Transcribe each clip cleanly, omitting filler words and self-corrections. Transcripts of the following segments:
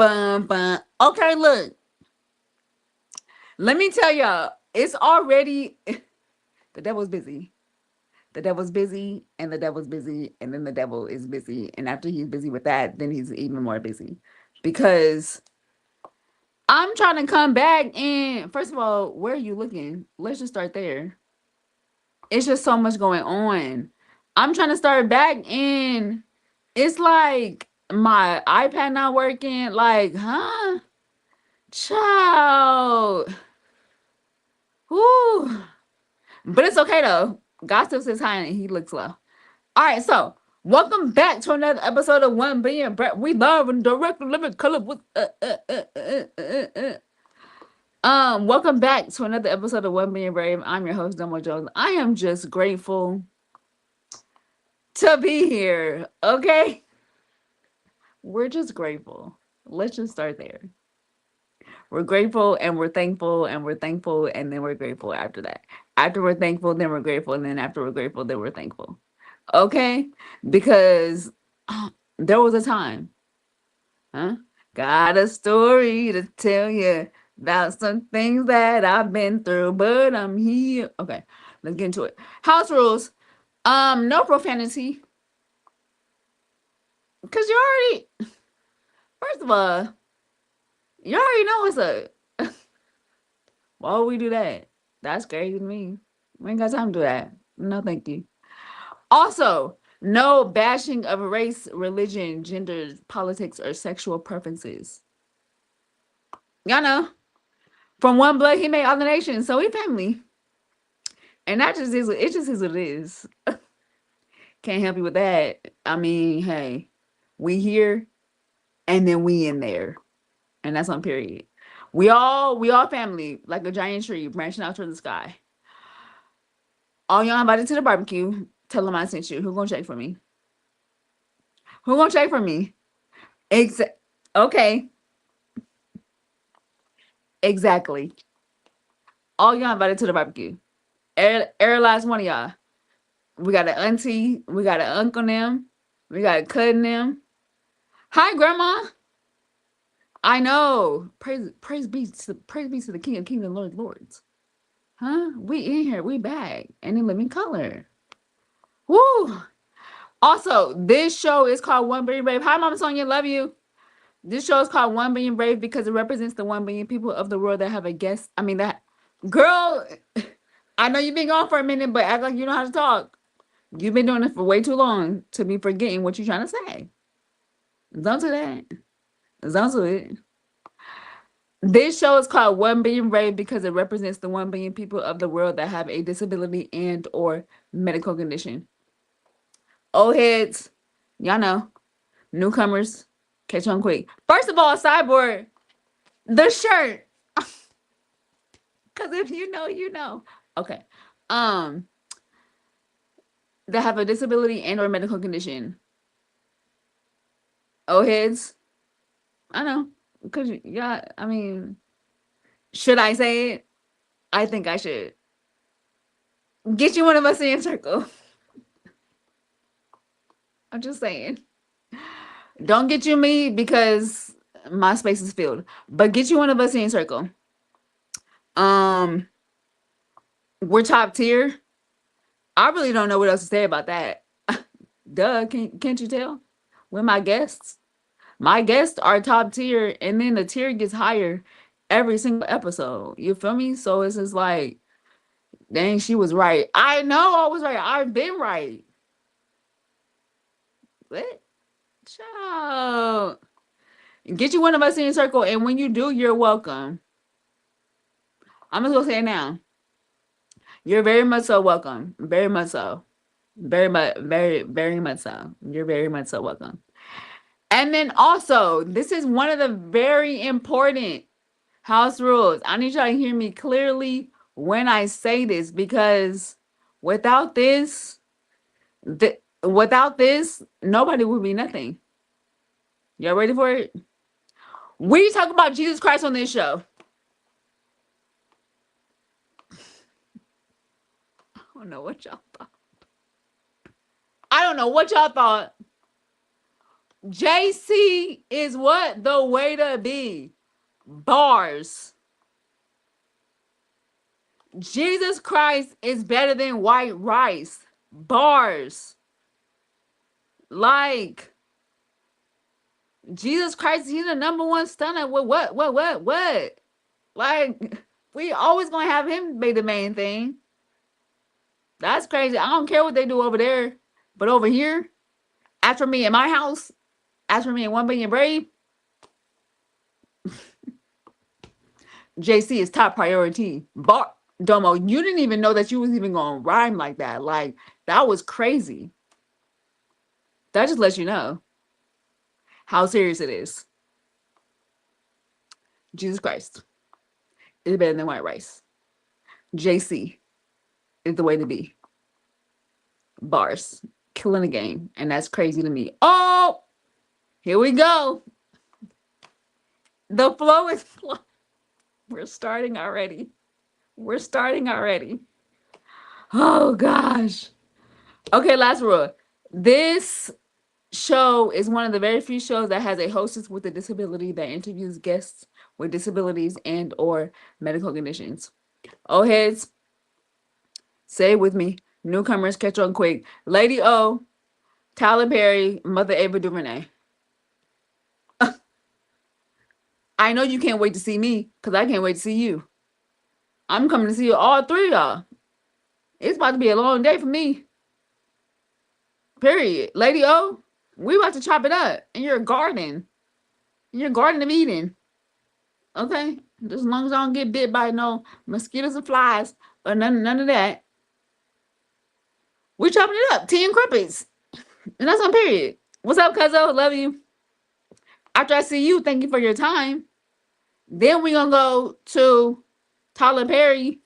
bum, bum. Okay, look. Let me tell y'all, it's already the devil's busy. The devil's busy, and the devil's busy, and then the devil is busy. And after he's busy with that, then he's even more busy. Because I'm trying to come back and first of all, where are you looking? Let's just start there. It's just so much going on. I'm trying to start back and it's like my iPad not working. Like, huh? Child. Whoo. But it's okay though. God still says hi and he looks low. All right, so welcome back to another episode of 1 Billion We love and direct living color with welcome back to another episode of 1 Billion Brave. I'm your host, Domo Jones. I am just grateful to be here. Okay. We're just grateful. Let's just start there. We're grateful and we're thankful and we're thankful and then we're grateful after that. After we're thankful, then we're grateful, and then after we're grateful, then we're thankful. Okay? Because there was a time, huh? Got a story to tell you about some things that I've been through, but I'm here. Okay, let's get into it. House rules. No profanity. Cause you already, first of all, you already know what's up. Why would we do that? That's crazy to me. We ain't got time to do that. No, thank you. Also, no bashing of race, religion, gender, politics, or sexual preferences. Y'all know, from one blood he made all the nations, so we family. And that just is, it just is what it is. Can't help you with that. I mean, hey, we here and then we in there. And that's on period. We all family, like a giant tree branching out toward the sky. All y'all invited to the barbecue. Tell them I sent you. Who gonna check for me? Who gonna check for me? Okay, exactly. All y'all invited to the barbecue. Every last one of y'all. We got an auntie. We got an uncle them. We got a cousin them. Hi, grandma. I know. Praise be to the King of Kings and Lord of Lords. Huh? We in here. We back and in living color. Woo! Also, this show is called 1 Billion Brave. Hi, Mama Sonia. Love you. This show is called 1 Billion Brave because it represents the 1 billion people of the world that have a guest. I mean, that girl, I know you've been gone for a minute, but act like you know how to talk. You've been doing it for way too long to be forgetting what you're trying to say. Don't do that. Don't do it. This show is called 1 Billion Brave because it represents the 1 billion people of the world that have a disability and or medical condition. Old heads, y'all know. Newcomers, catch on quick. First of all, Cyborg, the shirt. Because if you know, you know. Okay. Um, that have a disability and or medical condition. Old heads, I know. Because yeah, I mean, should I say it? I think I should. Get you one of us in your circle. I'm just saying. Don't get you me because my space is filled. But get you one of us in your circle. Um, we're top tier. I really don't know what else to say about that. Duh, can't you tell? We're my guests. My guests are top tier, and then the tier gets higher every single episode. You feel me? So it's just like, dang, she was right. I know I was right. I've been right. What? Child. Get you one of us in your circle, and when you do, you're welcome. I'm just gonna say it now. You're very much so welcome. Very much so. Very much so. You're very much so welcome. And then also, this is one of the very important house rules. I need y'all to hear me clearly when I say this because without this, without this, nobody would be nothing. Y'all ready for it? We talk about Jesus Christ on this show. I don't know what y'all thought. I don't know what y'all thought. JC is what? The way to be. Bars. Jesus Christ is better than white rice. Bars. Like, Jesus Christ, he's the number one stunner. What? Like, we always gonna have him be the main thing. That's crazy. I don't care what they do over there. But over here, after me in my house, after me in 1 Billion Brave, JC is top priority. Bar Domo, you didn't even know that you was even gonna rhyme like that. Like, that was crazy. That just lets you know how serious it is. Jesus Christ is better than white rice. JC is the way to be. Bars. Killing the game. And that's crazy to me. Oh, here we go. The flow is flow. We're starting already. We're starting already. Oh gosh. Okay, last rule. This show is one of the very few shows that has a hostess with a disability that interviews guests with disabilities and or medical conditions. Oh heads, say it with me. Newcomers catch on quick. Lady O, Tyler Perry, Mother Ava DuVernay. I know you can't wait to see me because I can't wait to see you. I'm coming to see you, all three of y'all. It's about to be a long day for me. Period. Lady O, we about to chop it up in your garden. In your garden of Eden. Okay? Just as long as I don't get bit by no mosquitoes or flies or none of that. We chopping it up. Tea and crumpets. And that's on period. What's up, cuzzo? Love you. After I see you, thank you for your time. Then we gonna go to Tyler Perry.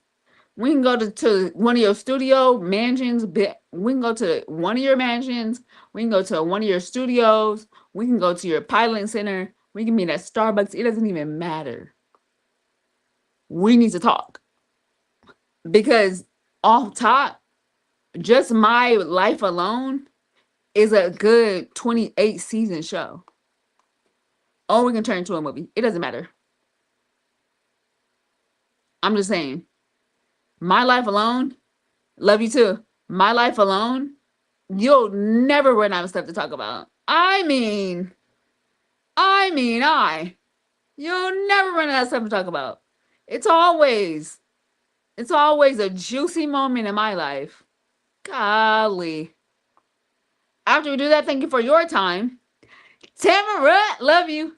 We can go to one of your studio mansions. We can go to one of your mansions. We can go to one of your studios. We can go to your pilot center. We can meet at Starbucks. It doesn't even matter. We need to talk. Because off top, just my life alone is a good 28 season show. Or we can turn into a movie. It doesn't matter. I'm just saying. My life alone, love you too. My life alone, you'll never run out of stuff to talk about. I. You'll never run out of stuff to talk about. It's always a juicy moment in my life. Golly. After we do that, thank you for your time. Tamara, love you.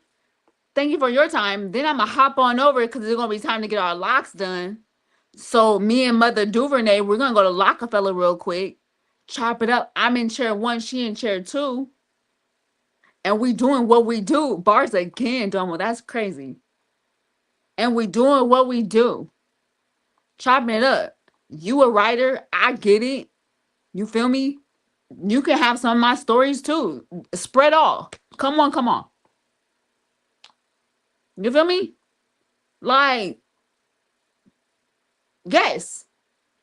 Thank you for your time. Then I'm going to hop on over because it's going to be time to get our locks done. So me and Mother DuVernay, we're going to go to Rockefeller real quick. Chop it up. I'm in chair 1, she in chair 2. And we doing what we do. Bars again, Domo. That's crazy. And we doing what we do. Chopping it up. You a writer. I get it. You feel me? You can have some of my stories too. Spread all. Come on. You feel me? Like, yes.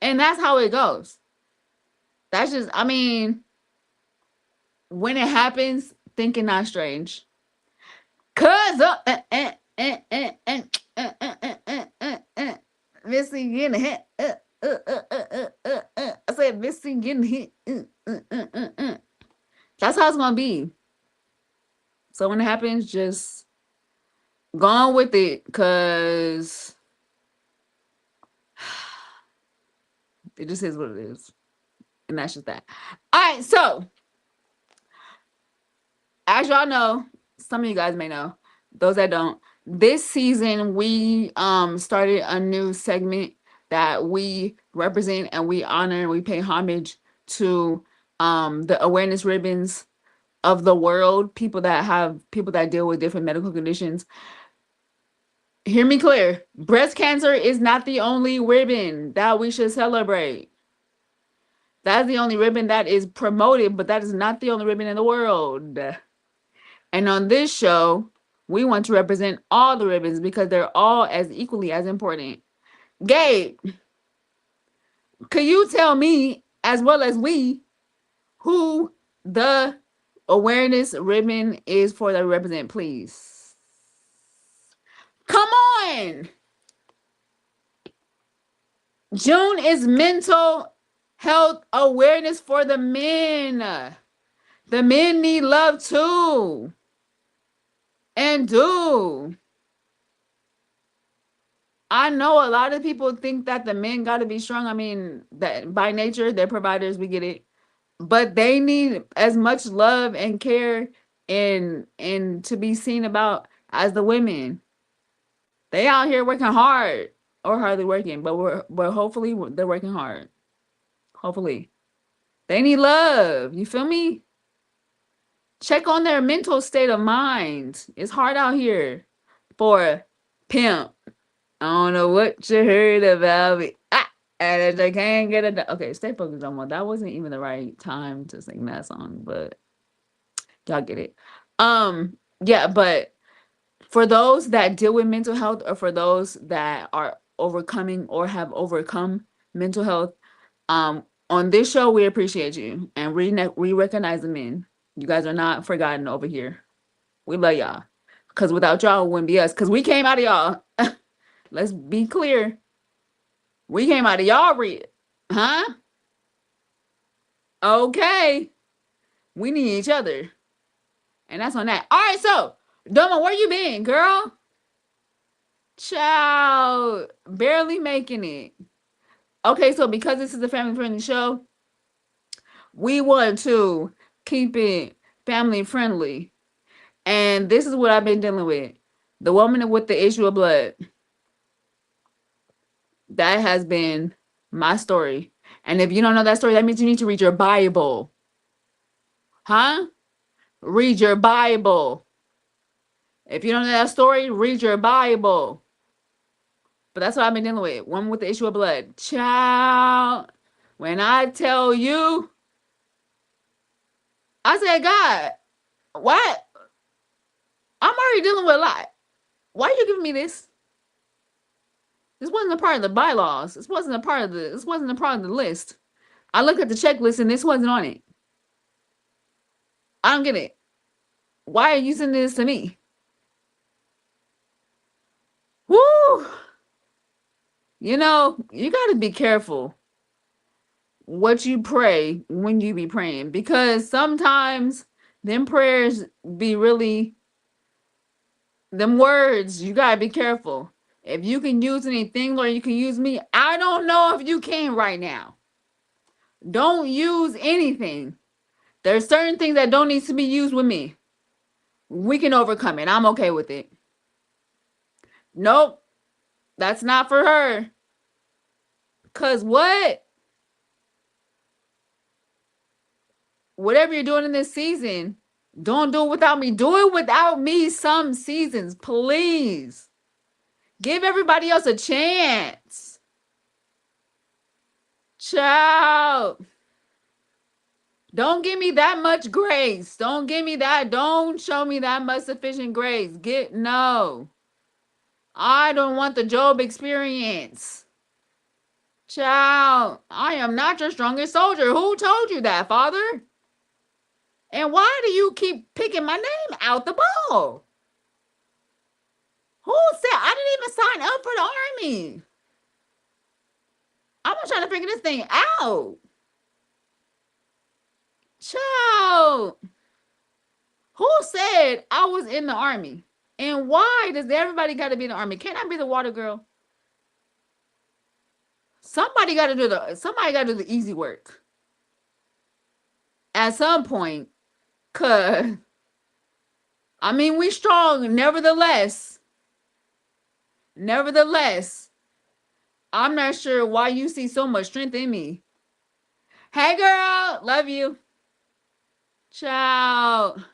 And that's how it goes. That's just, I mean, when it happens, thinking not strange. Cause Missy getting hit. I said Missy getting hit. That's how it's gonna be. So when it happens, just go on with it, cause it just is what it is. And that's just that. All right, so as y'all know, some of you guys may know, those that don't, this season we started a new segment that we represent and we honor and we pay homage to the awareness ribbons of the world, people that deal with different medical conditions. Hear me clear. Breast cancer is not the only ribbon that we should celebrate. That's the only ribbon that is promoted, but that is not the only ribbon in the world. And on this show, we want to represent all the ribbons because they're all as equally as important. Gabe, could you tell me, as well as we, who the Awareness ribbon is for the represent, please. Come on. June is mental health awareness for the men. The men need love too. And do. I know a lot of people think that the men got to be strong. I mean, that by nature, they're providers. We get it. But they need as much love and care and to be seen about as the women. They out here working hard or hardly working, but hopefully they're working hard. Hopefully. They need love. You feel me? Check on their mental state of mind. It's hard out here for pimp. I don't know what you heard about me. And if they can't get it. Okay, stay focused on one. That wasn't even the right time to sing that song, but y'all get it. Yeah, but for those that deal with mental health or for those that are overcoming or have overcome mental health, on this show we appreciate you and we recognize the men. You guys are not forgotten over here. We love y'all. Cause without y'all it wouldn't be us. Cause we came out of y'all. Let's be clear. We came out of y'all real. Huh? Okay. We need each other. And that's on that. All right, so Domo, where you been, girl? Child, barely making it. Okay, so because this is a family friendly show, we want to keep it family friendly. And this is what I've been dealing with. The woman with the issue of blood. That has been my story. And if you don't know that story, that means you need to read your Bible. Huh? Read your Bible. If you don't know that story, read your Bible. But that's what I've been dealing with. Woman with the issue of blood. Child, when I tell you, I said, God, what? I'm already dealing with a lot. Why are you giving me this? This wasn't a part of the bylaws. This wasn't a part of the list. I looked at the checklist and this wasn't on it. I don't get it. Why are you sending this to me? Woo! You know, you got to be careful what you pray when you be praying because sometimes them prayers be really them words. You got to be careful. If you can use anything or you can use me, I don't know if you can right now. Don't use anything. There's certain things that don't need to be used with me. We can overcome it. I'm okay with it. Nope. That's not for her. Cause what? Whatever you're doing in this season, don't do it without me. Do it without me some seasons, please. Give everybody else a chance. Child. Don't give me that much grace. Don't give me that. Don't show me that much sufficient grace. No. I don't want the Job experience. Child, I am not your strongest soldier. Who told you that, Father? And why do you keep picking my name out the ball? Who said I didn't even sign up for the army? I'm trying to figure this thing out. Child, who said I was in the army? And why does everybody got to be in the army? Can't I be the water girl? Somebody got to do the easy work. At some point, cause I mean we strong, nevertheless. Nevertheless, I'm not sure why you see so much strength in me. Hey girl, love you. Child.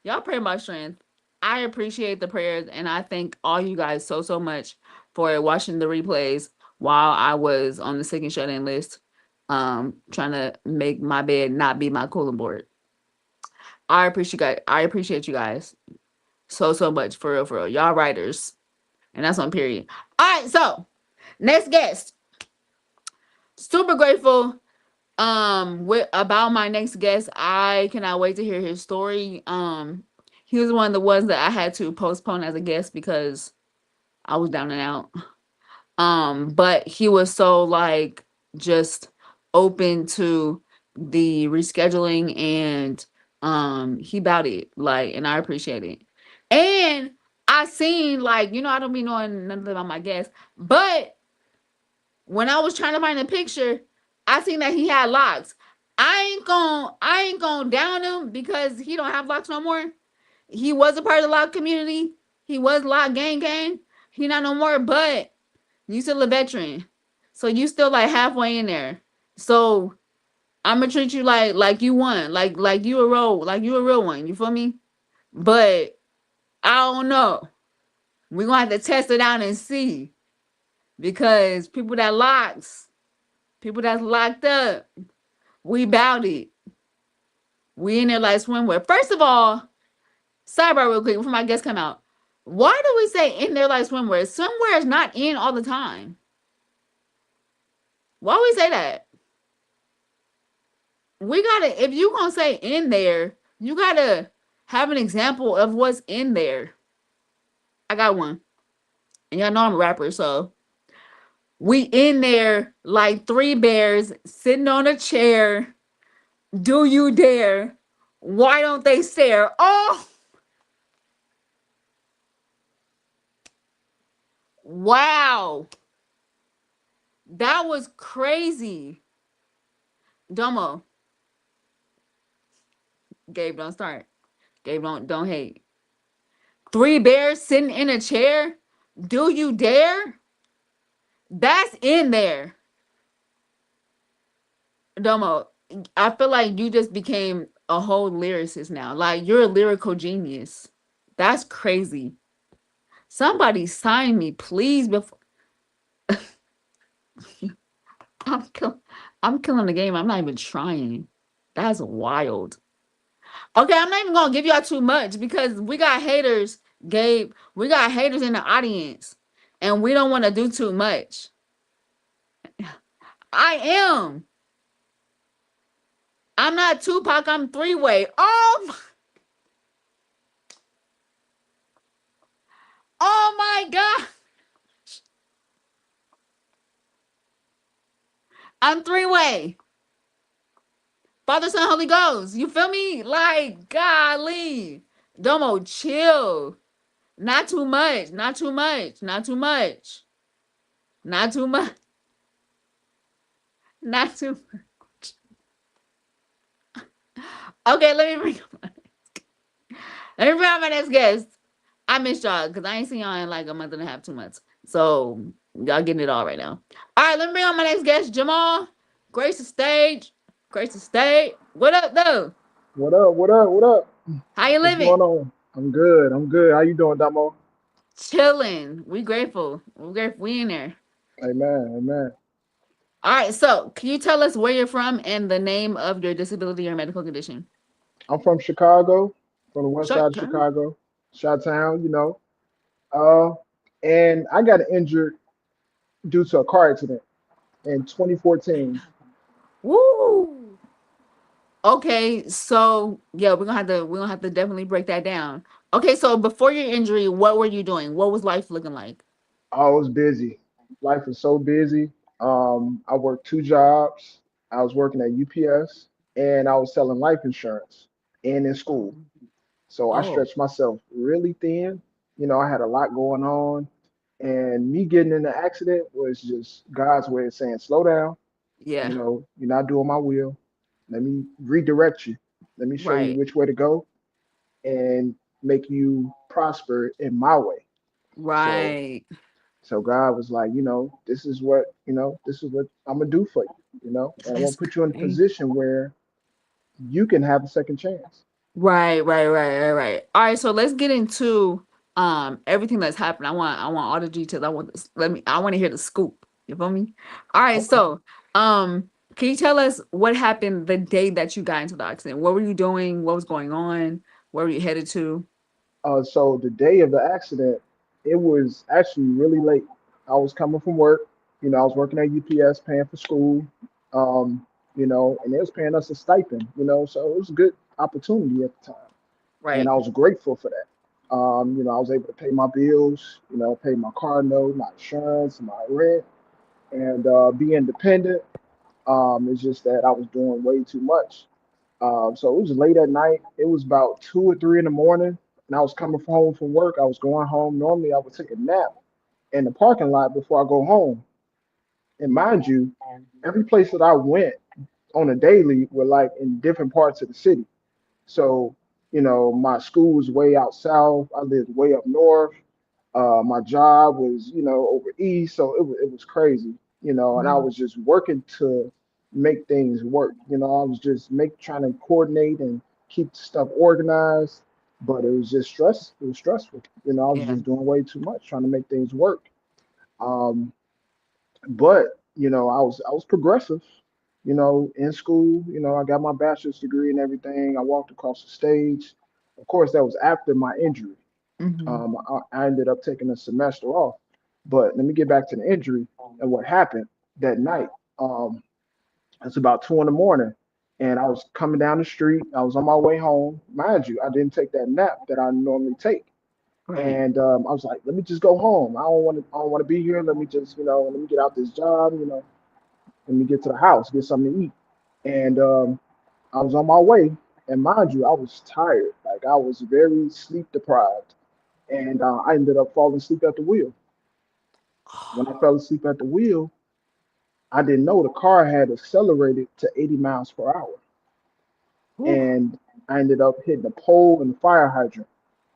Y'all pray my strength. I appreciate the prayers and I thank all you guys so much for watching the replays while I was on the sick and shut in list. Trying to make my bed not be my cooling board. I appreciate you guys so much for real. Y'all writers. And that's on period. All right, so next guest. Super grateful With about my next guest, I cannot wait to hear his story. He was one of the ones that I had to postpone as a guest because I was down and out. But he was so like just open to the rescheduling, and he about it, like, and I appreciate it. And I seen, like, I don't be knowing nothing about my guests, but when I was trying to find a picture, I seen that he had locks. I ain't gonna down him because he don't have locks no more. He was a part of the lock community. He was lock gang. He not no more, but you still a veteran. So you still like halfway in there. So I'm gonna treat you like you won. Like you a real one. You feel me? But I don't know. We're gonna have to test it out and see. Because people that's locked up, we bout it. We in there like swimwear. First of all, sidebar real quick before my guests come out. Why do we say in there like swimwear? Swimwear is not in all the time. Why we say that? We gotta, if you gonna say in there, you gotta have an example of what's in there. I got one. And y'all know I'm a rapper, so we in there like three bears sitting on a chair. Do you dare? Why don't they stare? Oh, wow. That was crazy. Domo, Gabe, don't start. Gabe, don't hate. Three bears sitting in a chair? Do you dare? That's in there. Domo, I feel like you just became a whole lyricist now. Like, you're a lyrical genius. That's crazy. Somebody sign me, please. Before I'm kill- I'm killing the game. I'm not even trying. That's wild. Okay, I'm not even gonna give y'all too much because we got haters, Gabe. We got haters in the audience, and we don't want to do too much. I am. I'm not Tupac. I'm three way. Oh my God. I'm three way. Father, Son, Holy Ghost. You feel me? Like, golly. Domo, chill. Not too much. Not too much. Not too much. Not too much. Not too much. Okay, let me bring on my next guest. I missed y'all because I ain't seen y'all in like a month and a half, 2 months. So y'all getting it all right now. All right, let me bring on my next guest, Jamaal. Grace the stage. Grace the stage. What up, though? What up? What up? What up? How you What's living? going on? I'm good. I'm good. How you doing, Domo? Chilling. We grateful. We grateful. We in there. Amen. Amen. All right. So, can you tell us where you're from and the name of your disability or medical condition? I'm from Chicago, from the west side Short of term. Chicago, Shot Town, Uh, and I got injured due to a car accident in 2014. Woo. Okay. So, yeah, we're gonna have to definitely break that down. Okay. So, before your injury, what were you doing? What was life looking like? I was busy. Life was so busy. I worked two jobs. I was working at UPS and I was selling life insurance and in school. So I Oh, stretched myself really thin. I had a lot going on. And me getting in the accident was just God's way of saying, slow down. yeah. You're not doing my will. Let me redirect you. Let me show you Right. which way to go and make you prosper in my way. So Right. so God was like, this is what I'm gonna do for you, and I'm gonna That's put you in a crazy. position where you can have a second chance. Right. All right, so let's get into everything that's happened. I want all the details. I want this. I want to hear the scoop. You feel me? All right, Okay. so can you tell us what happened the day that you got into the accident? What were you doing? What was going on? Where were you headed to? So the day of the accident, it was actually really late. I was coming from work. I was working at UPS, paying for school. Um, and they was paying us a stipend, so it was a good opportunity at the time, and Right. I was grateful for that. I was able to pay my bills, pay my car note, my insurance, my rent, and be independent. It's just that I was doing way too much. So it was late at night. It was about 2 or 3 in the morning, and I was coming home from work. I was going home. Normally, I would take a nap in the parking lot before I go home. And mind you, every place that I went on a daily were like in different parts of the city. So, my school was way out south. I lived way up north. My job was, over east, so it was crazy, and I Mhm. was just working to make things work. I was just trying to coordinate and keep stuff organized, but it was just stress. It was stressful. I was Yeah. just doing way too much trying to make things work. Um, but I was progressive. In school, I got my bachelor's degree and everything. I walked across the stage. Of course, that was after my injury. Mhm. I ended up taking a semester off. But let me get back to the injury and what happened that night. Um, it's about 2 in the morning, and I was coming down the street. I was on my way home. Mind you, I didn't take that nap that I normally take, Right. and I was like, let me just go home. I don't want to. I don't want to be here. Let me just, let me get out this job. Let me get to the house, get something to eat. And I was on my way, and mind you, I was tired. Like I was very sleep deprived, and I ended up falling asleep at the wheel. When I fell asleep at the wheel, I didn't know the car had accelerated to 80 miles per hour, Ooh. and I ended up hitting a pole and a fire hydrant,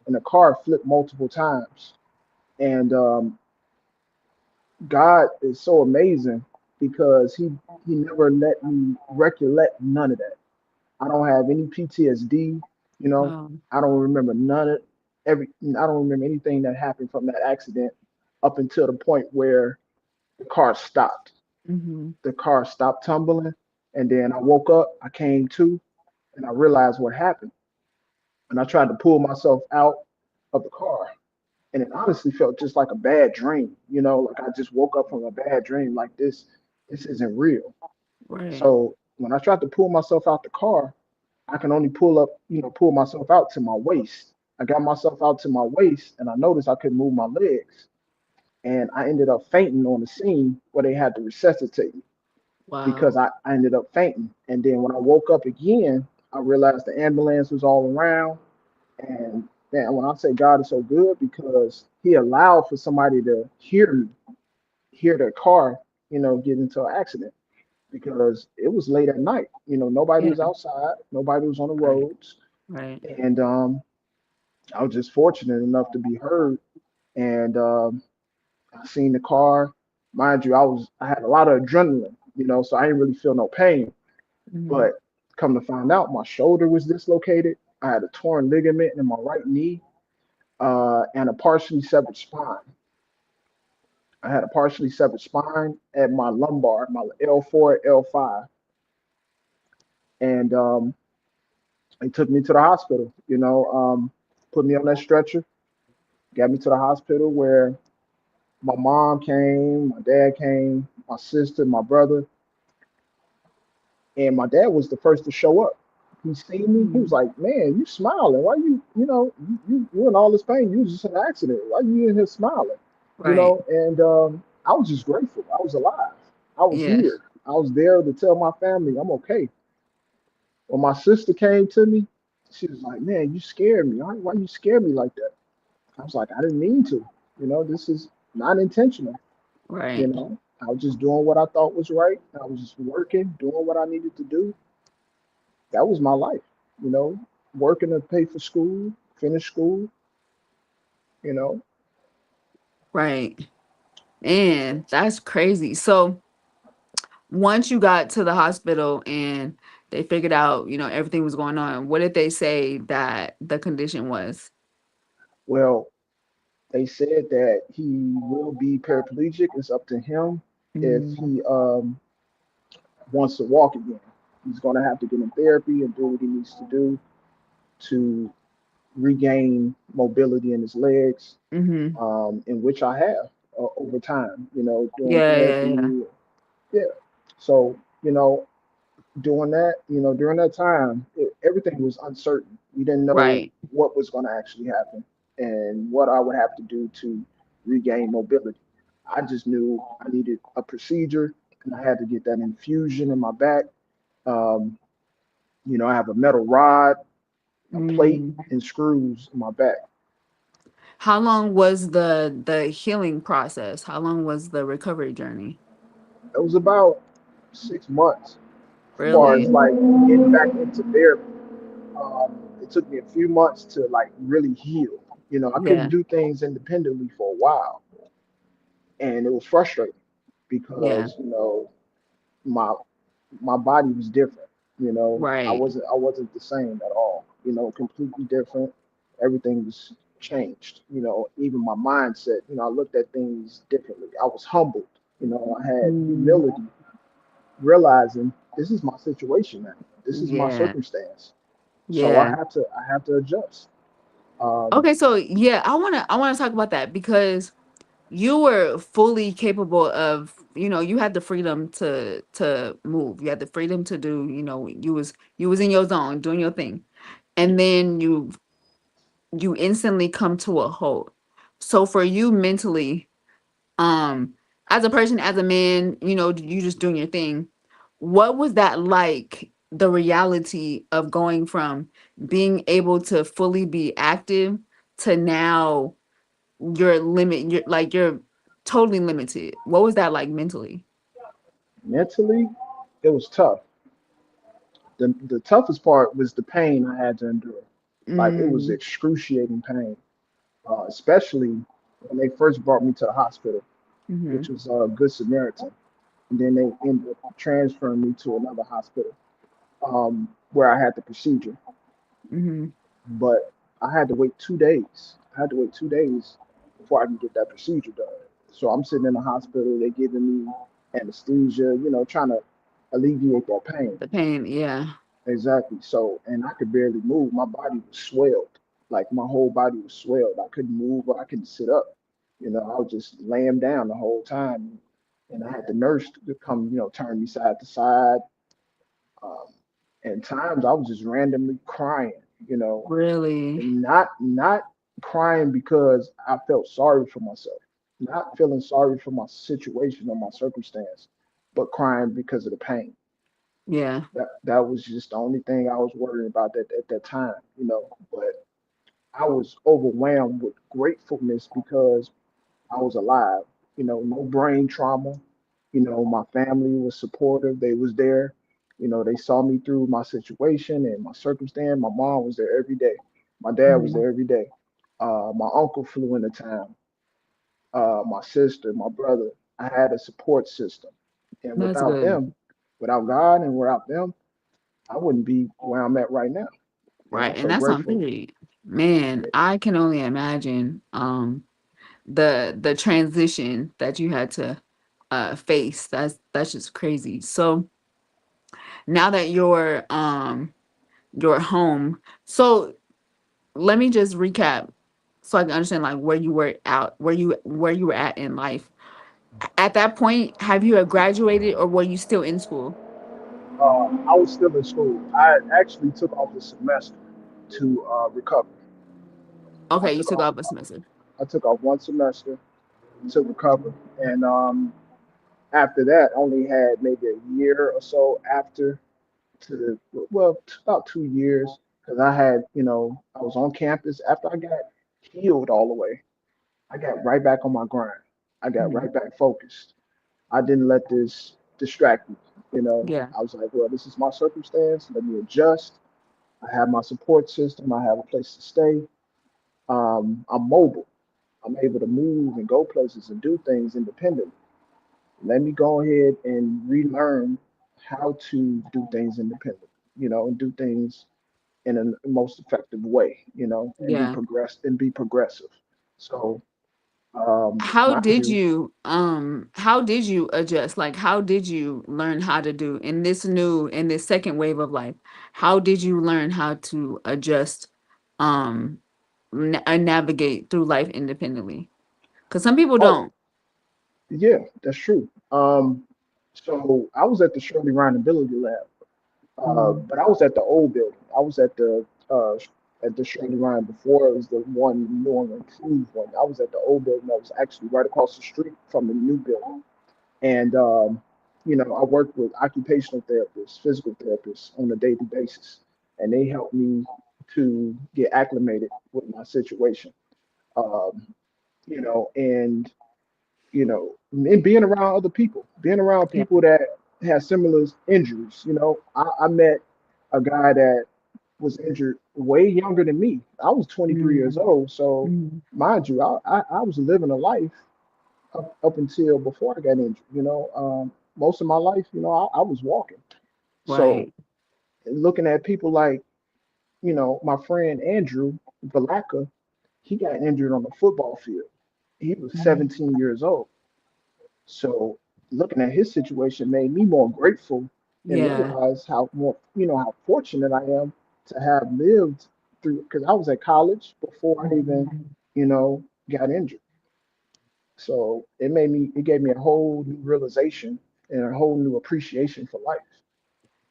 and the car flipped multiple times. And God is so amazing because He never let me recollect none of that. I don't have any PTSD. You know, Wow. I don't remember none of every. I don't remember anything that happened from that accident up until the point where the car stopped. Mhm. The car stopped tumbling, and then I woke up. I came to, and I realized what happened. And I tried to pull myself out of the car, and it honestly felt just like a bad dream. Like I just woke up from a bad dream. Like this isn't real. Right. So when I tried to pull myself out the car, I can only pull myself out to my waist. I got myself out to my waist, and I noticed I couldn't move my legs, and I ended up fainting on the scene where they had to resuscitate me because Wow. I ended up fainting. And then when I woke up again, I realized the ambulance was all around. And man, when I say God is so good, because He allowed for somebody to hear me, hear their car, get into an accident because it was late at night. Nobody Yeah. was outside, nobody was on the Right. roads, Right. and I was just fortunate enough to be heard. And I seen the car. Mind you, I had a lot of adrenaline, so I didn't really feel no pain. Mhm. But come to find out, my shoulder was dislocated. I had a torn ligament in my right knee, and a partially severed spine. I had a partially severed spine at my lumbar, my L4, L5, and they took me to the hospital. Put me on that stretcher, got me to the hospital where my mom came, my dad came, my sister, my brother, and my dad was the first to show up. He seen me. He was Mhm. like, "Man, you smiling? Why you in all this pain? You was just in an accident. Why you in here smiling?" Right. And I was just grateful. I was alive. I was Yeah. here. I was there to tell my family I'm okay. When my sister came to me, she was like, "Man, you scared me. Why you scared me like that?" I was like, "I didn't mean to. This is not intentional. Right. I was just doing what I thought was right. I was just working, doing what I needed to do. That was my life, you know, working to pay for school, finish school, you know. Right. And that's crazy. So once you got to the hospital and they figured out, everything was going on, what did they say that the condition was? Well, they said that he will be paraplegic. It's up to him if Mm, he wants to walk again. He's going to have to get in therapy and do what he needs to do to regain mobility in his legs, mm-hmm. in which I have over time, doing Yeah, yeah, yeah. therapy. Yeah. So, doing that, during that time, everything was uncertain. We didn't know Right. what was going to actually happen and what I would have to do to regain mobility. I just knew I needed a procedure and I had to get that infusion in my back. Um, I have a metal rod, a plate, Mm. and screws in my back. How long was the healing process? How long was the recovery journey? It was about 6 months as far as Really? like getting back into therapy. It took me a few months to like really heal. I couldn't Yeah. do things independently for a while, and it was frustrating Yeah. because my my body was different. I Right. wasn't the same at all. Completely different. Everything was changed. Even my mindset. I looked at things differently. I was humbled. I had Mm. humility, realizing this is my situation now. This is my Yeah. circumstance. So I Yeah. have to I have to adjust. Um, Okay, so yeah, I wanna talk about that because you were fully capable of, you had the freedom to move. You had the freedom to do, you was in your zone doing your thing. And then you instantly come to a halt. So for you mentally, um as a person, as a man, you just doing your thing, what was that like, the reality of going from being able to fully be active to now you're totally limited? What was that like mentally? Mentally, it was tough. The toughest part was the pain I had to endure. Like it was Mm, excruciating pain, especially when they first brought me to the hospital, mm-hmm, which was Good Samaritan, and then they ended up transferring me to another hospital where I had the procedure. mm-hmm. But I had to wait 2 days. I had to wait 2 days before I can get that procedure done. So I'm sitting in the hospital, they're giving me anesthesia, trying to alleviate that pain. The pain, yeah. Exactly. So, and I could barely move. My body was swelled. Like my whole body was swelled. I couldn't move or I couldn't sit up. I was just laying down the whole time. And I had the nurse to come, turn me side to side. Um, and times I was just randomly crying, Really? and not crying because I felt sorry for myself, not feeling sorry for my situation or my circumstance, but crying because of the pain. Yeah. That was just the only thing I was worried about at that time, But I was overwhelmed with gratefulness because I was alive. No brain trauma. My family was supportive. They was there. They saw me through my situation and my circumstance. My mom was there every day. My dad was Mhm. there every day. My uncle flew into town. My sister, my brother. I had a support system. And That's good. without God and without them, I wouldn't be where I'm at right now. And Right. I'm And so that's on grateful. period. Man, I can only imagine the transition that you had to face. That's just crazy. So now that you're home, so let me just recap so I can understand like where you were at in life. At that point, have you graduated or were you still in school? I was still in school. I actually took off a semester to recover. I Okay, you took took off off a semester. I took off one semester to recover, and after that, only had maybe a year or so after to about 2 years because I was on campus after I got healed all the way. I got right back on my grind. I got Mhm. right back focused. I didn't let this distract me. Yeah. I was like, well, this is my circumstance. Let me adjust. I have my support system. I have a place to stay. I'm mobile. I'm able to move and go places and do things independently. Let me go ahead and relearn how to do things independently, and do things in a most effective way, and Yeah. be progressive. So mind you, How did you adjust? Like how did you learn how to do in this second wave of life? How did you learn how to adjust um and navigate through life independently? Cuz some people oh don't. yeah, that's true. So I was at the Shirley Ryan Ability Lab. Mm, But I was at the old building. I was at the Shirley line before it was the one new and improved one. I was at the old building that was actually right across the street from the new building. And I work with occupational therapists, physical therapists on a daily basis, and they help me to get acclimated with my situation. Um, and and being around other people, being around yeah. people that have similar injuries. I met a guy that was injured way younger than me. I was 23 years Mm, old, so mm, mind you, I was living a life up until before I got injured. Most of my life, I was walking. So right. looking at people like, my friend Andrew Valaka, he got injured on the football field. He was Mm, 17 years old. So looking at his situation made me more grateful and yeah. realize how fortunate I am to have lived through, because I was at college before I even, Mhm. got injured. So it gave me a whole new realization and a whole new appreciation for life.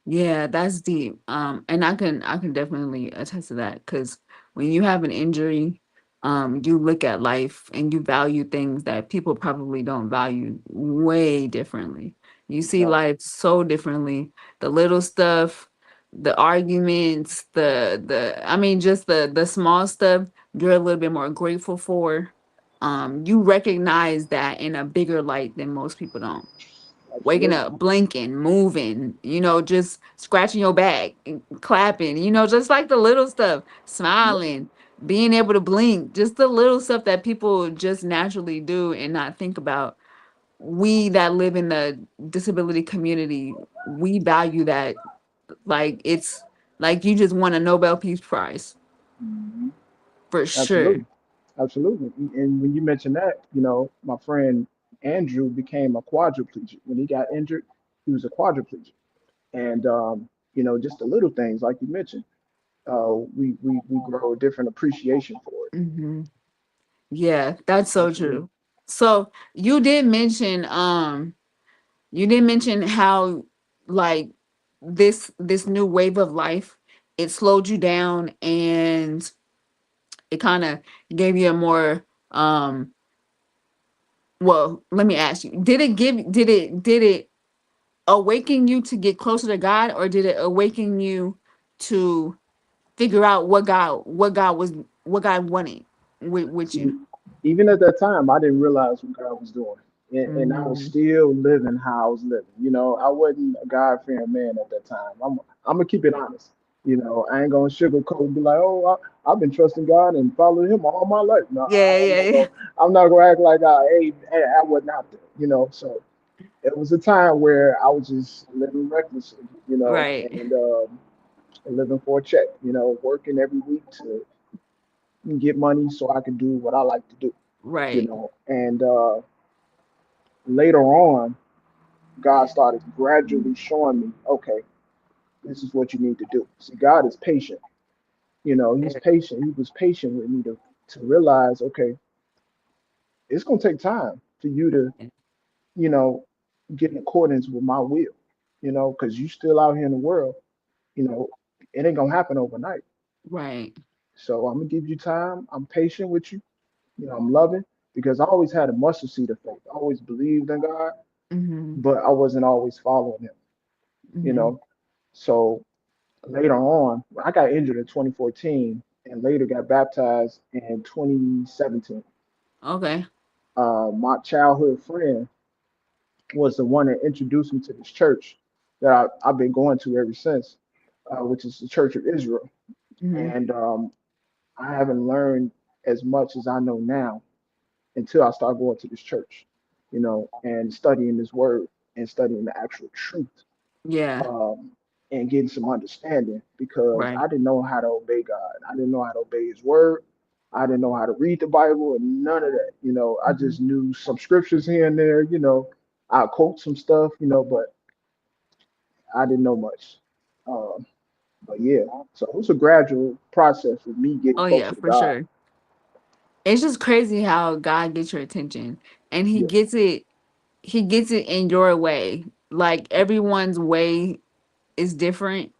Yeah, that's deep. And I can definitely attest to that because when you have an injury, you look at life and you value things that people probably don't value way differently. You see Exactly. life so differently. The little stuff, the arguments, I mean just the small stuff you're a little bit more grateful for. You recognize that in a bigger light than most people don't. Waking Absolutely. up, blinking, moving, just scratching your back, and clapping, just like the little stuff, Yep. smiling, being able to blink, just the little stuff that people just naturally do and not think about. We that live in the disability community, we value that like it's like you just won a Nobel Peace Prize Mhm. for sure. Absolutely. Absolutely. And when you mention that, my friend Andrew became a quadriplegic. When he got injured, he was a quadriplegic. And just the little things like you mentioned, we grow a different appreciation for it. Hmm. Yeah, that's so Absolutely. true. So you didn't mention how like this new wave of life, it slowed you down and it kind of gave you a more well, let me ask you, did it awaken you to get closer to God, or did it awaken you to figure out what God wanted with you? See, even at that time, I didn't realize what God was doing. And I was Mm-hmm. still living how I was living. I wasn't a God-fearing man at that time. I'm gonna keep it honest. I ain't gonna sugarcoat and be like, oh, I've been trusting God and following Him all my life. No, Yeah, yeah, yeah. I'm not gonna act like hey, I wasn't out there. So it was a time where I was just living recklessly. Right, And living for a check. Working every week to get money so I can do what I like to do. right. And later on, God started gradually showing me, okay, this is what you need to do. See, God is patient. He's patient. He was patient with me to realize, okay, it's gonna take time for you to, you know, get in accordance with my will. Because you still out here in the world, you know, it ain't gonna happen overnight. Right. So I'm gonna give you time. I'm patient with you. I'm loving because I always had a mustard seed of faith. I always believed in God, Mhm. but I wasn't always following Him. You Mhm. know, so later on, I got injured in 2014 and later got baptized in 2017. Okay. My childhood friend was the one that introduced me to this church that I've been going to ever since, which is the Church of Israel. Mhm. And I haven't learned as much as I know now until I start going to this church, and studying this word and studying the actual truth, Yeah. um, and getting some understanding because Right. I didn't know how to obey God. I didn't know how to obey His word. I didn't know how to read the Bible and none of that. I Mhm. just knew some scriptures here and there. I quote some stuff, but I didn't know much. Um, but yeah, so it was a gradual process of me getting Oh yeah, closer to for God. sure. It's just crazy how God gets your attention and he gets it in your way. Like everyone's way is different.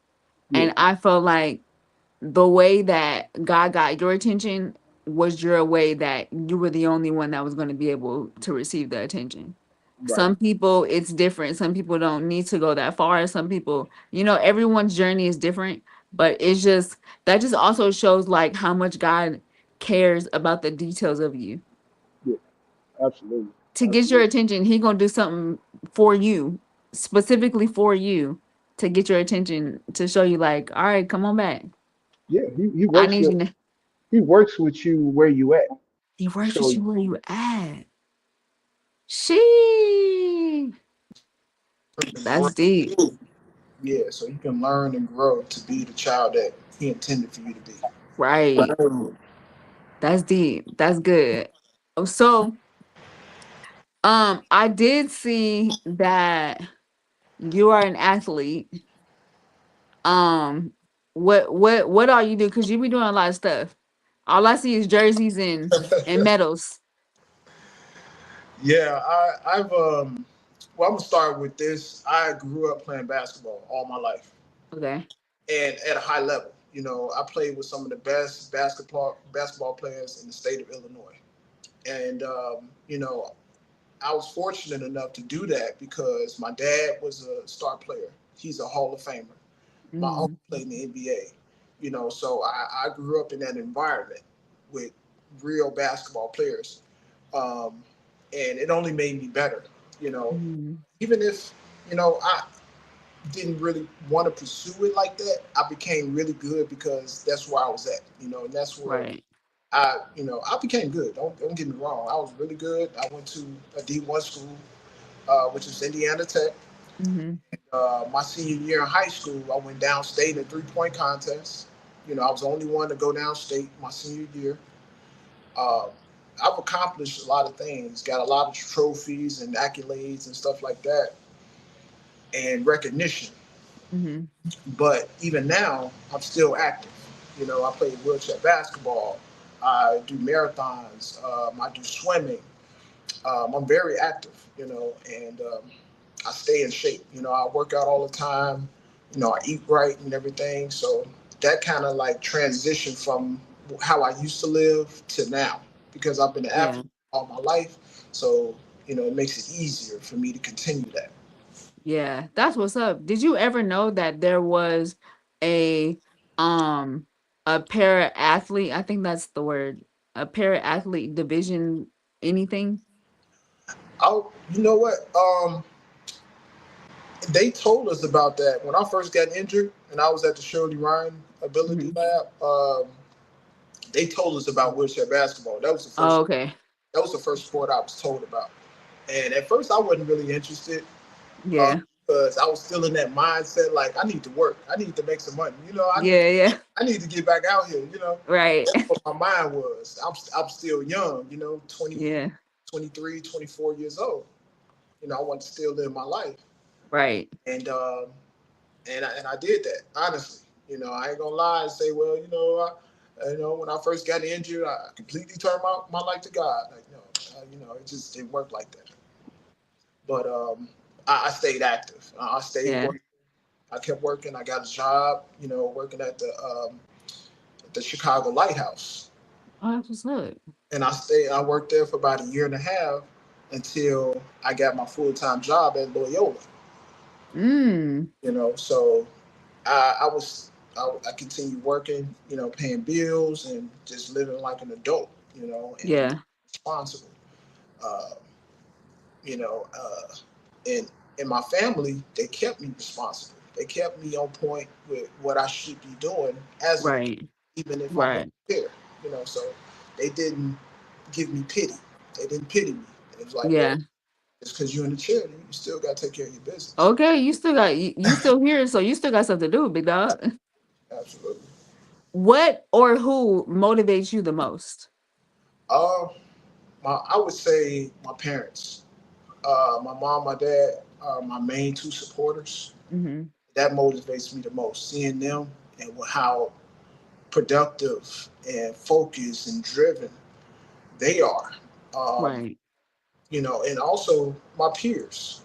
Yeah, And I felt like the way that God got your attention was your way that you were the only one that was going to be able to receive the attention. right. Some people, it's different. Some people don't need to go that far. Some people, everyone's journey is different, but it's just that just also shows like how much God cares about the details of you. Yeah, absolutely, To get your absolutely. attention, he going to do something for you, specifically for you to get your attention to show you like, all right, come on back. Yeah, I need you to. he works with you where you at. He works So with you where you at. She. and grow. That's deep. Yeah, so you can learn and grow to be the child that he intended for you to be. Right. That's deep. That's good. Oh, so, I did see that you are an athlete. Um, what all you do? Because you be doing a lot of stuff. All I see is jerseys and medals. Yeah, I've well, I'm gonna start with this. I grew up playing basketball all my life, Okay. and at a high level. You know, I played with some of the best basketball players in the state of Illinois, and you know, I was fortunate enough to do that because my dad was a star player. He's a Hall of Famer. My uncle Mm, played in the NBA. You know, so I grew up in that environment with real basketball players, um, and it only made me better. You know, mm, even if I didn't really want to pursue it like that, I became really good because that's where I was at. You know, and that's where right. I became good. Don't get me wrong. I was really good. I went to a D1 school, which is Indiana Tech. Mm-hmm. My senior year in high school, I went downstate in a 3-point contest. You know, I was the only one to go downstate my senior year. Um, I've accomplished a lot of things, got a lot of trophies and accolades and stuff like that, and recognition. Mm-hmm. But even now, I'm still active. You know, I play wheelchair basketball. I do marathons. I do swimming. I'm very active, and I stay in shape. You know, I work out all the time. You know, I eat right and everything. So that kind of like transition from how I used to live to now because I've been an Yeah. athlete all my life. So, it makes it easier for me to continue that. Yeah. That's what's up. Did you ever know that there was a um a para athlete? I think that's the word. A para athlete division anything? Oh, you know what? They told us about that when I first got injured and I was at the Shirley Ryan Ability Mm-hmm. Lab. They told us about wheelchair basketball. Oh, okay. That was the first sport I was told about. And at first, I wasn't really interested uh, Yeah. because I was still in that mindset like I need to work, I need to make some money. Yeah, yeah. I need to get back out here. Right. That's what my mind was. I'm still young. 20, Yeah. 23, 24 years old. I want to still live my life, Right. and I did that honestly. I ain't gonna lie and say, well, when I first got injured, I completely turned my life to God. Like, no, it just didn't work like that. But I stayed active. I stayed Yeah. working. I kept working. I got a job, working at the Chicago Lighthouse, Oh, that's what's up. and I stayed. I worked there for about a year and a half until I got my full time job at Loyola. Mm. So I continued working, paying bills and just living like an adult, and Yeah. responsible. Uh, you know, uh, and my family, they kept me responsible. They kept me on point with what I should be doing as an adult, Right. even if I wasn't Right. there. So they didn't give me pity. They didn't pity me. It was like, well, Yeah. just because you're in the chair, you still got to take care of your business. Okay, you still here, so you still got stuff to do, big dog. Absolutely. What or who motivates you the most? Uh, I would say my parents. My mom, my dad are my main two supporters. Mm-hmm. That motivates me the most, seeing them and how productive and focused and driven they are. Um, Right. and also my peers.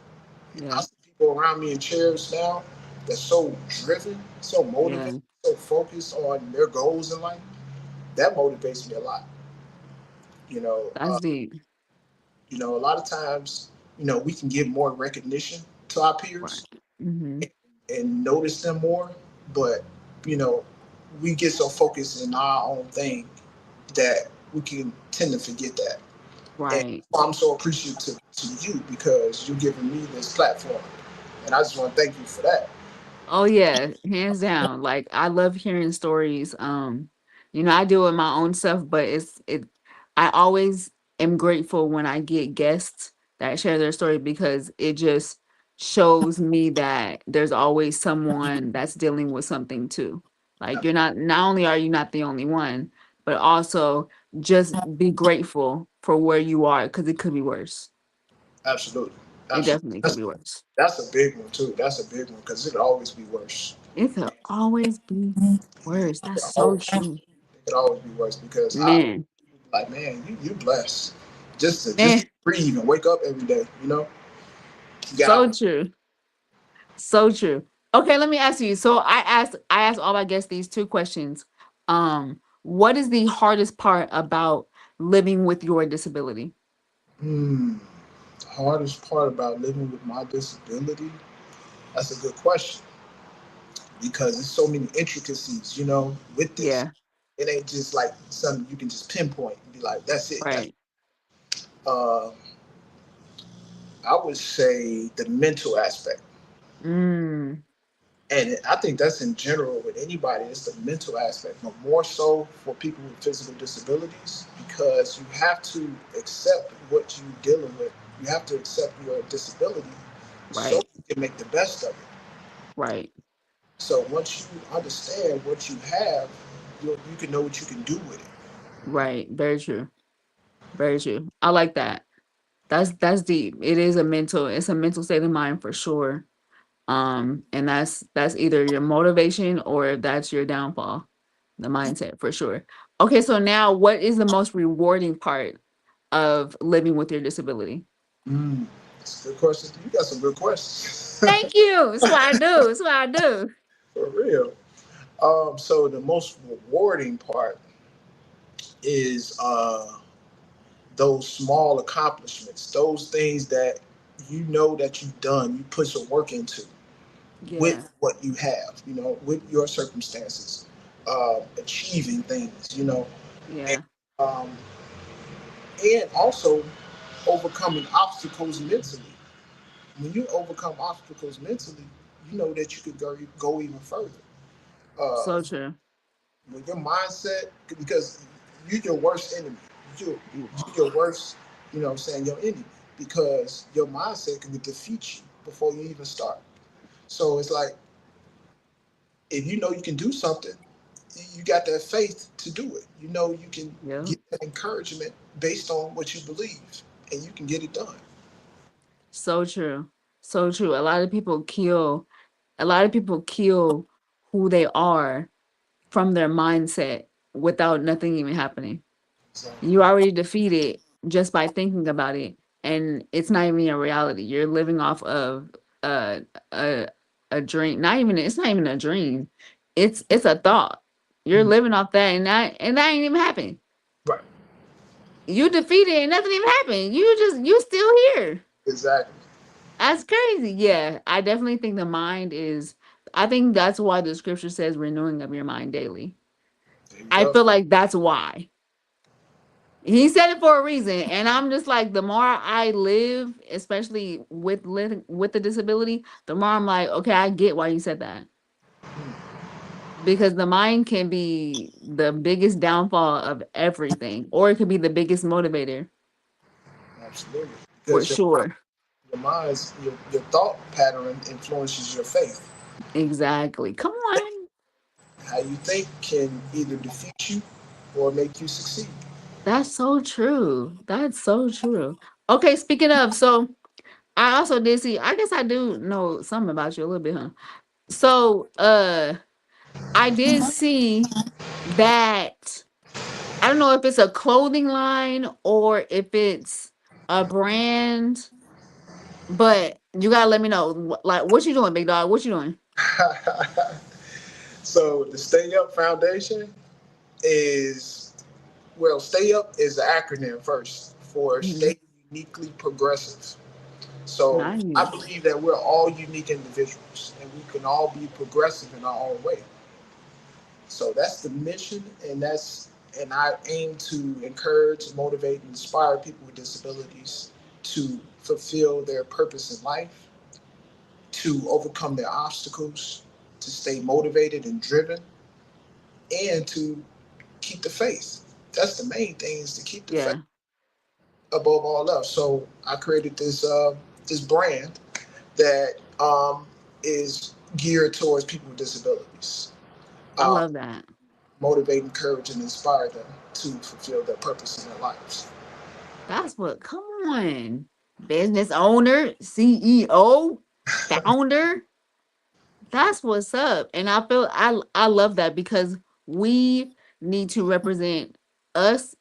I Yeah. see people around me in chairs now. that's so driven, so motivated, Yeah, so focused on their goals in life, that motivates me a lot. You know, that's deep. a lot of times, we can give more recognition to our Right. peers Mm-hmm. and notice them more, but you know, we get so focused in our own thing that we can tend to forget that. And Right. I'm so appreciative to you because you're giving me this platform, and I just want to thank you for that. Oh yeah, hands down. Like I love hearing stories. I do it my own stuff, but I always am grateful when I get guests that share their story because it just shows me that there's always someone that's dealing with something too. Like not only are you not the only one, but also just be grateful for where you are because it could be worse. Absolutely, It absolutely. definitely could That's be worse. that's a big one too. That's a big one because it could always be worse. It could always be worse. It That's could so always, true. it could always be worse because I Man, like, man, you blessed just to man, breathe and wake up every day. You so got true. So true. Okay, let me ask you. So I asked all my guests these two questions. What is the hardest part about living with your disability? the hardest part about living with my disability. That's a good question because there's so many intricacies, with this. Yeah, It ain't just like something you can just pinpoint and be like, that's it. That's right. uh, I would say the mental aspect, Mm, and I think that's in general with anybody. It's the mental aspect, but more so for people with physical disabilities because you have to accept what you're dealing with. You have to accept your disability so right, you can make the best of it. right, So once you understand what you have, you can know what you can do with it. right. Very true. Very true. I like that. That's deep. It's a mental state of mind for sure. And that's either your motivation or that's your downfall, the mindset for sure. Okay, so now what is the most rewarding part of living with your disability? Mm, that's a good question. You got some good questions. Thank you. That's what I do. That's what I do. For real. So the most rewarding part is those small accomplishments, those things that you know that you've done, you put some work into Yeah, with what you have, with your circumstances, achieving things, and, yeah. um, and also overcoming obstacles mentally. When you overcome obstacles mentally, you know that you could go even further. Uh, So true. with your mindset, because you're your worst enemy. Ooh, You're your worst, your enemy, because your mindset can defeat you before you even start. So it's like, if you know you can do something, you got that faith to do it. You know you can yeah. get that encouragement based on what you believe, and you can get it done. So true. So true. A lot of people kill who they are from their mindset without nothing even happening. So, You already defeated just by thinking about it, and it's not even a reality. You're living off of a a a dream. Not even it's not even a dream. It's a thought. You're mm, living off that, and that ain't even happened. right, You defeated, and nothing even happened. You still here. exactly. That's crazy. Yeah, I definitely think the mind is. I think that's why the scripture says renewing of your mind daily. There you I go. feel like that's why. He said it for a reason, and I'm just like, the more I live, especially with living with the disability, the more I'm like, okay, I get why you said that Mm, because the mind can be the biggest downfall of everything, or it could be the biggest motivator absolutely, for because sure. your thought pattern influences your faith. Exactly. Come on, How you think can either defeat you or make you succeed. that's so true. That's so true. Okay, speaking of, so I also did see. I guess I do know something about you a little bit, huh? So, I did see that I don't know if it's a clothing line or if it's a brand, but you gotta let me know. Like, what you doing, big dog? What you doing? So the Stay Up Foundation is, well, Stay Up is the acronym first for Mhm. Stay Uniquely Progressive. So I Nice. believe that we're all unique individuals and we can all be progressive in our own way. So that's the mission, and I aim to encourage, motivate, and inspire people with disabilities to fulfill their purpose in life, to overcome their obstacles, to stay motivated and driven, and to keep the faith. That's the main thing, is to keep the faith Yeah, above all else. So I created this brand that is geared towards people with disabilities. I Uh, love that. Motivate, encourage, and inspire them to fulfill their purpose in their lives. That's what. Come on, business owner, CEO, founder. That's what's up. And I love that because we need to represent us,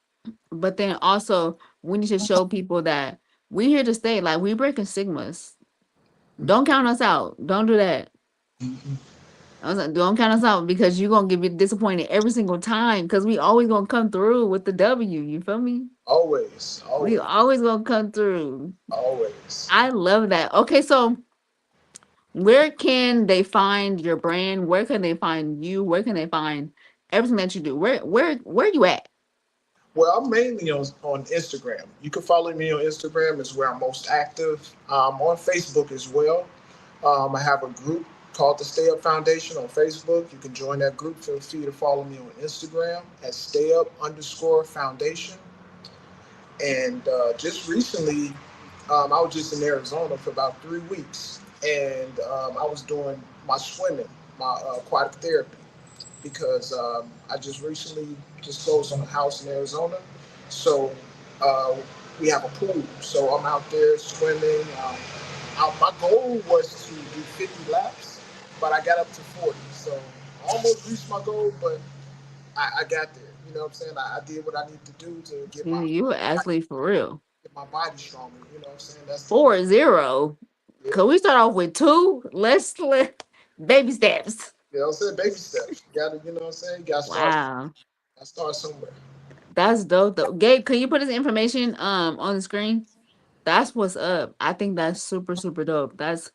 but then also we need to show people that we here to stay. Like we breaking stigmas. Don't count us out. Don't do that. Mhm. I was like, don't count us out because you're gonna get disappointed every single time because we always gonna come through with the W. You feel me? Always, We always, always gonna come through. always. I love that. Okay, so where can they find your brand? Where can they find you? Where can they find everything that you do? Where you at? Well, I'm mainly on Instagram. You can follow me on Instagram, is where I'm most active. On Facebook as well. I have a group called the Stay Up Foundation on Facebook. You can join that group. Feel free to follow me on Instagram at Stay Up underscore Foundation. And just recently, I was just in Arizona for about 3 weeks, and I was doing my swimming, my aquatic therapy, because I just recently just closed on a house in Arizona, so uh, we have a pool. So I'm out there swimming. My goal was to do 50 laps, but I got up to 40, so I almost reached my goal, but I got there. You know what I'm saying? I did what I need to do to get You an athlete for real. my body stronger. You know what I'm saying? That's the 4-0. yeah. Could we start off with two? Let's let baby steps. You know what I'm saying? Baby steps. You gotta, you know what I'm saying? You Wow. gotta start somewhere. That's dope though. Gabe, could you put his information on the screen? That's what's up. I think that's super, super dope. That's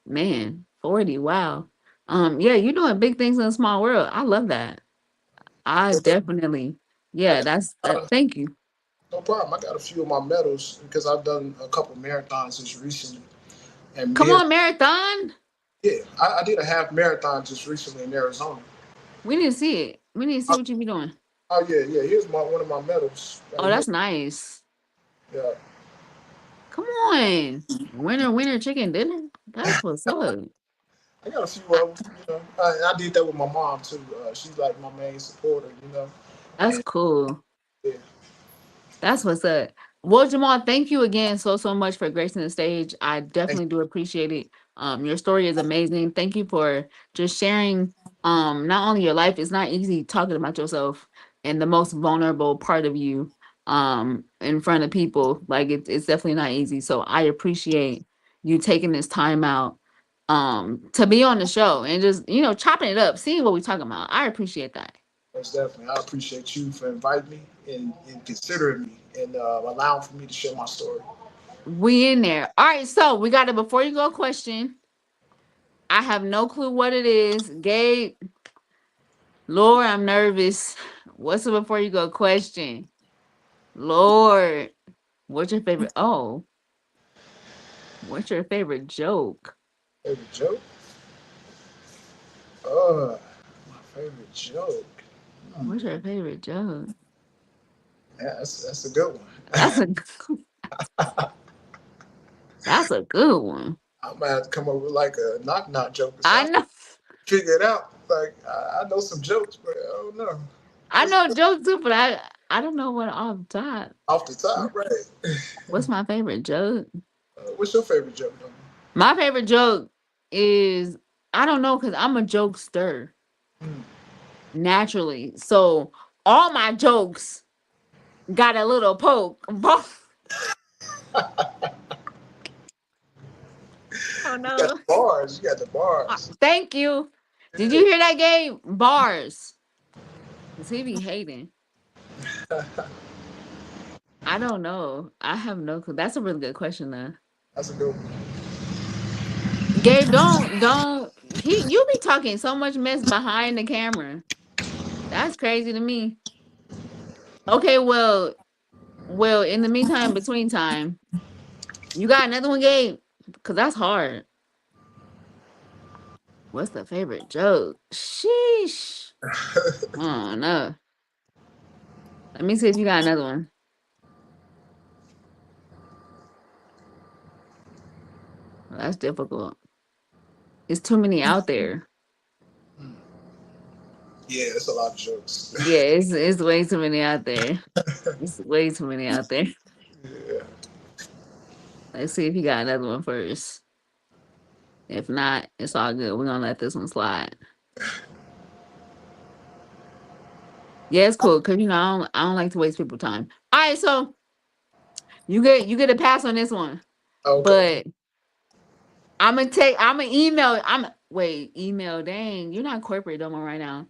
man, 40. Wow. Yeah, you're doing big things in a small world. I love that. I Yeah, definitely, I yeah, got that's a lot of, thank you. no problem. I got a few of my medals because I've done a couple marathons just recently. And Come me and on, marathon. yeah, I did a half marathon just recently in Arizona. We need to see it. We need to see Oh, what you be doing. oh yeah, yeah. Here's one of my medals Oh, right here. that's nice. Yeah, Come on. Winner, winner, chicken dinner. That's what's up. I got a few of them. You know, I did that with my mom too. She's like my main supporter. You know, That's and cool. yeah, That's what's up. Well, Jamal, thank you again so much for gracing the stage. I thanks. definitely do appreciate it. Your story is amazing. Thank you for just sharing not only your life, it's not easy talking about yourself and the most vulnerable part of you in front of people. Like it's definitely not easy. So I appreciate you taking this time out to be on the show and just, chopping it up, seeing what we're talking about. I appreciate that. Most definitely. I appreciate you for inviting me and considering me and allowing for me to share my story. We in there. All right, so we got a before you go question. I have no clue what it is. Gabe, Lord, I'm nervous. What's the before you go question? Lord, what's your favorite? Oh, what's your favorite joke? Favorite joke? My favorite joke. Hmm. What's your favorite joke? Yeah, that's a good one. That's a that's a good one. I might have to come up with like a knock knock joke or I something. know Figure it out. Like I know some jokes, but I don't know. I What's know jokes too, but I don't know what off top. off the top, right? What's my favorite joke? What's your favorite joke, though? My favorite joke is I don't know because I'm a jokester Hmm. naturally. So all my jokes got a little poke. don't You got know. the bars. You got the bars. Thank you. Did you Yeah. hear that game? Bars. Cause he be hating. I don't know. I have no clue. That's a really good question though. That's a good one. Gabe, don't you be talking so much mess behind the camera. That's crazy to me. Okay, well, in the meantime, between time, you got another one, Gabe? Cause that's hard. What's the favorite joke? Sheesh. Oh no. Let me see if you got another one. Well, that's difficult. It's too many out there. Yeah, it's a lot of jokes. Yeah, it's way too many out there. It's way too many out there. Yeah. Let's see if you got another one first. If not, it's all good. We're gonna let this one slide. Yeah, it's cool because I don't like to waste people's time. All right, so you get a pass on this one, Okay. but I'm gonna email. Wait, email. Dang, you're not corporate Domo right now.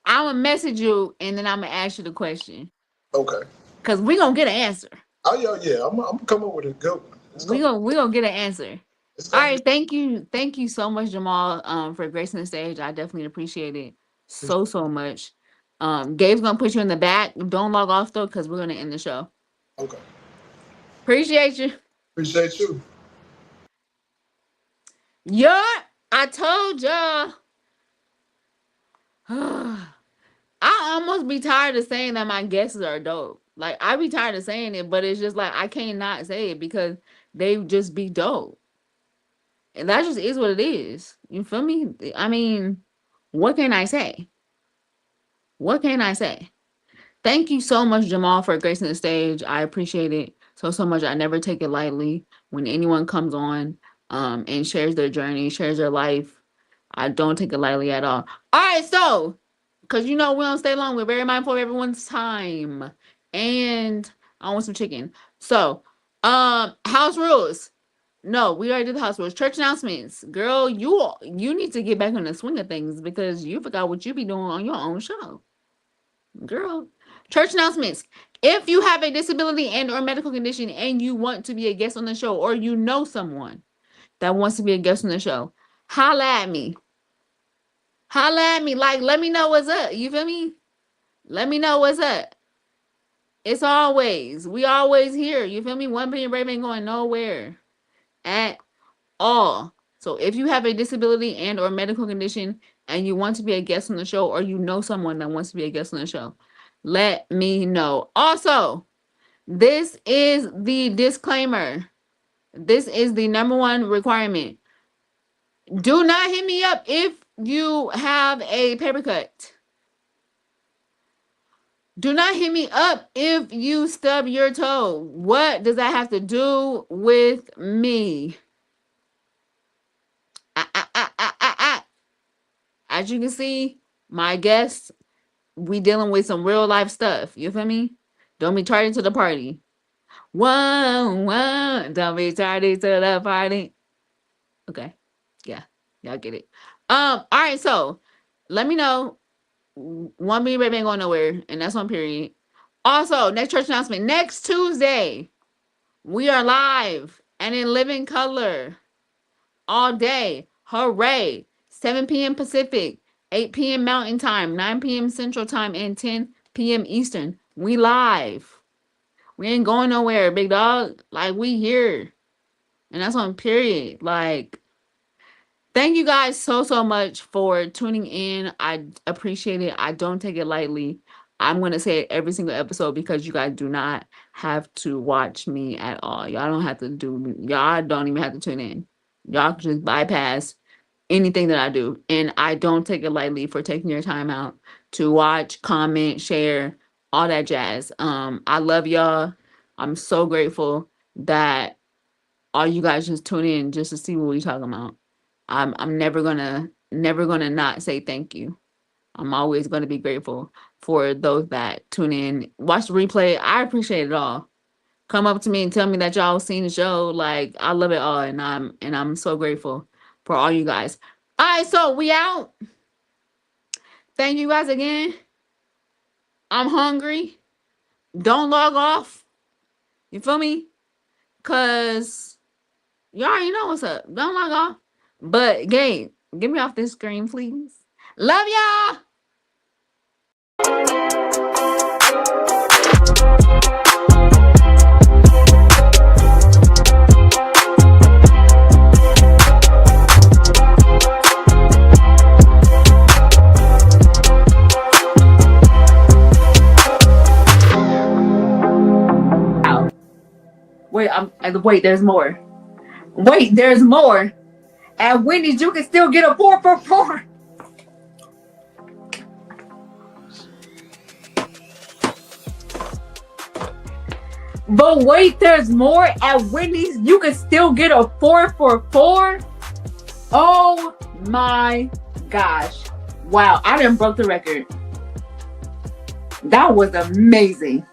I'm gonna message you and then I'm gonna ask you the question Okay. because we gonna get an answer. Oh yeah, yeah. I'm gonna come up with a good one. We gonna get an answer. It's All gonna be right, thank you so much, Jamal, for gracing the stage. I definitely appreciate it so much. Gabe's gonna put you in the back. Don't log off though, because we're gonna end the show. okay. Appreciate you. Appreciate you. Yeah, I told y'all. I almost be tired of saying that my guesses are dope. Like I be tired of saying it, but it's just like I can't not say it because they just be dope. And that just is what it is. You feel me? I mean, what can I say? What can I say? Thank you so much, Jamal, for gracing the stage. I appreciate it so much. I never take it lightly when anyone comes on and shares their journey, shares their life. I don't take it lightly at all. All right, so because we don't stay long, we're very mindful of everyone's time, and I want some chicken. So, house rules. No, we already did the house rules. Church announcements, girl. You need to get back on the swing of things because you forgot what you be doing on your own show, girl. Church announcements. If you have a disability and or medical condition and you want to be a guest on the show, or you know someone that wants to be a guest on the show, holla at me. Holla at me. Like, let me know what's up. You feel me? Let me know what's up. We always here. You feel me? One Billion Brave ain't going nowhere at all. So if you have a disability and or medical condition and you want to be a guest on the show, or you know someone that wants to be a guest on the show, let me know. Also, this is the disclaimer. This is the number one requirement. Do not hit me up if you have a paper cut. Do not hit me up if you stub your toe. What does that have to do with me? Ah, ah, ah, ah, ah, ah. As you can see, my guests, we dealing with some real life stuff. You feel me? Don't be tardy to the party. Whoa, whoa. Don't be tardy to the party. Okay. Yeah. Y'all get it. All right, so let me know. One B baby ain't going nowhere, and that's on period. Also, next church announcement. Next Tuesday, we are live and in living color all day. Hooray. 7 p.m. Pacific, 8 p.m. Mountain Time, 9 p.m. Central Time, and 10 p.m. Eastern. We live. We ain't going nowhere, big dog. Like, we here. And that's on period. Like, thank you guys so much for tuning in. I appreciate it. I don't take it lightly. I'm going to say it every single episode because you guys do not have to watch me at all. Y'all don't even have to tune in. Y'all can just bypass anything that I do. And I don't take it lightly for taking your time out to watch, comment, share, all that jazz. I love y'all. I'm so grateful that all you guys just tune in just to see what we talking about. I'm never gonna not say thank you. I'm always gonna be grateful for those that tune in, watch the replay. I appreciate it all. come up to me and tell me that y'all seen the show. Like, I love it all, and I'm so grateful for all you guys. All right, so we out. Thank you guys again. I'm hungry. Don't log off. You feel me? Cause you already know what's up. Don't log off. But Gabe, get me off this screen, please. Love y'all. Wait, wait, there's more. Wait, there's more. At Wendy's, you can still get a 4 for 4. But wait, there's more. At Wendy's, you can still get a 4 for 4. Oh my gosh. Wow, I done broke the record. That was amazing.